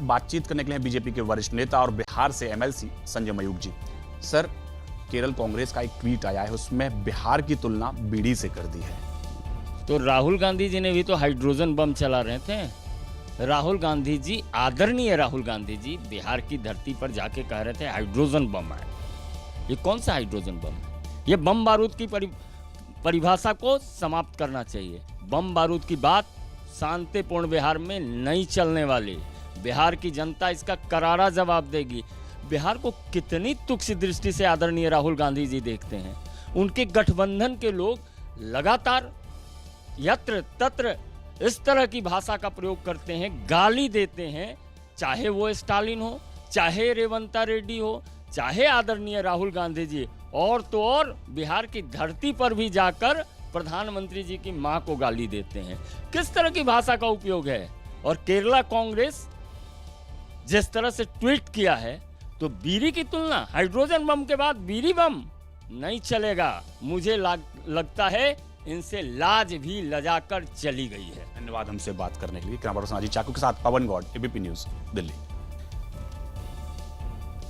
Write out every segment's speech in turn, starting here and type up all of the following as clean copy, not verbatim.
साथ बातचीत करने के लिए बीजेपी के वरिष्ठ नेता और बिहार से एमएलसी संजय मयूख जी। सर, केरल कांग्रेस का एक ट्वीट आया है, उसमें बिहार की तुलना बीड़ी से कर दी है। तो राहुल गांधी जी ने भी तो हाइड्रोजन बम चला रहे थे। राहुल गांधी जी, आदरणीय राहुल गांधी जी, बिहार की धरती पर जाके कह रहे थे हाइड्रोजन बम है। ये कौन सा हाइड्रोजन बम है? ये बम बारूद की परिभाषा को समाप्त करना चाहिए। बम बारूद की बात शांतिपूर्ण बिहार में नहीं चलने वाली। बिहार की जनता इसका करारा जवाब देगी। बिहार को कितनी तुच्छ दृष्टि से आदरणीय राहुल गांधी जी देखते हैं। उनके गठबंधन के लोग लगातार यत्र तत्र इस तरह की भाषा का प्रयोग करते हैं, गाली देते हैं, चाहे वो स्टालिन हो, चाहे रेवंता रेड्डी हो, चाहे आदरणीय राहुल गांधी जी, और तो और बिहार की धरती पर भी जाकर प्रधानमंत्री जी की मां को गाली देते हैं। किस तरह की भाषा का उपयोग है? और केरला कांग्रेस जिस तरह से ट्वीट किया है, तो बीड़ी की तुलना हाइड्रोजन बम के बाद बीड़ी बम नहीं चलेगा। मुझे लगता है इनसे लाज भी लजाकर चली गई है। धन्यवाद हमसे बात करने के लिए। कैमरा पर्सन अजीत चाकू के साथ पवन गौड़, एबीपी न्यूज, दिल्ली।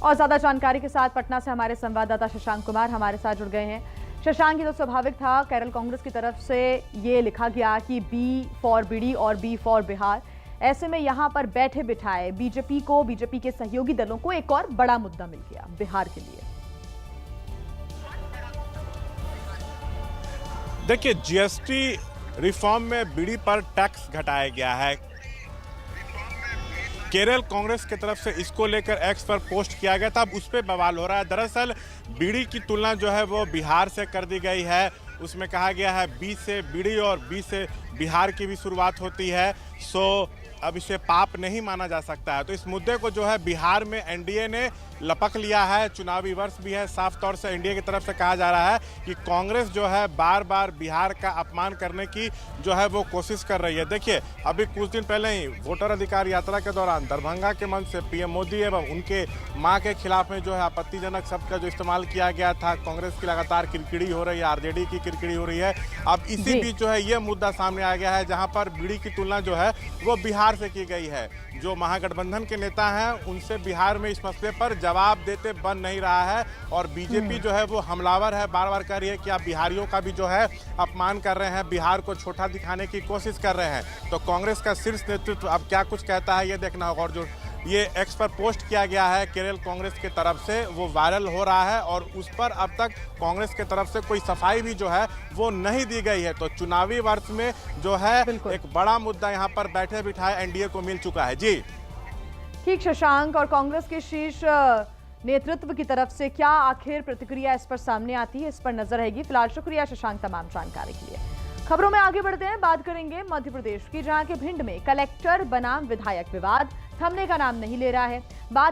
और ज्यादा जानकारी के साथ पटना से हमारे संवाददाता शशांक कुमार हमारे साथ जुड़ गए हैं। शशांक, ये तो स्वाभाविक था, केरल कांग्रेस की तरफ से ये लिखा गया कि बी फॉर बीडी और बी फॉर बिहार। ऐसे में यहां पर बैठे बिठाए बीजेपी के सहयोगी दलों को एक और बड़ा मुद्दा मिल गया बिहार के लिए। देखिए, जीएसटी रिफॉर्म में बीड़ी पर टैक्स घटाया गया है। केरल कांग्रेस की तरफ से इसको लेकर एक्स पर पोस्ट किया गया था, अब उस पर बवाल हो रहा है। दरअसल बीड़ी की तुलना जो है वो बिहार से कर दी गई है। उसमें कहा गया है बी से बीड़ी और बी से बिहार की भी शुरुआत होती है, सो अब इसे पाप नहीं माना जा सकता है। तो इस मुद्दे को जो है बिहार में एनडीए ने लपक लिया है। चुनावी वर्ष भी है, साफ तौर से एनडीए की तरफ से कहा जा रहा है कि कांग्रेस जो है बार बार बिहार का अपमान करने की जो है वो कोशिश कर रही है। देखिए, अभी कुछ दिन पहले ही वोटर अधिकार यात्रा के दौरान दरभंगा के मंच से पीएम मोदी एवं उनके मां के खिलाफ में जो है आपत्तिजनक शब्द का जो इस्तेमाल किया गया था। कांग्रेस की लगातार किरकिरी हो रही है, आरजेडी की किरकिरी हो रही है। अब इसी बीच जो है ये मुद्दा सामने आ गया है, जहां पर बीड़ी की तुलना जो है वो बिहार से की गई है। जो महागठबंधन के नेता हैं उनसे बिहार में इस मसले पर जवाब देते बन नहीं रहा है, और बीजेपी जो है वो हमलावर है, बार बार कह रही है कि आप बिहारियों का भी जो है अपमान कर रहे हैं, बिहार को छोटा दिखाने की कोशिश कर रहे हैं। तो कांग्रेस का शीर्ष नेतृत्व अब क्या कुछ कहता है ये देखना होगा। और जो ये एक्स पर पोस्ट किया गया है केरल कांग्रेस की तरफ से, वो वायरल हो रहा है, और उस पर अब तक कांग्रेस की तरफ से कोई सफाई भी जो है वो नहीं दी गई है। तो चुनावी वर्ष में जो है एक बड़ा मुद्दा यहाँ पर बैठे बिठाए एनडीए को मिल चुका है। जी ठीक शशांक, और कांग्रेस के शीर्ष नेतृत्व की तरफ से क्या आखिर प्रतिक्रिया इस पर सामने आती है, इस पर नजर रहेगी। फिलहाल शुक्रिया शशांक तमाम जानकारी के लिए। खबरों में आगे बढ़ते हैं, बात करेंगे मध्य प्रदेश की, जहां के भिंड में कलेक्टर बनाम विधायक विवाद थमने का नाम नहीं ले रहा है। बात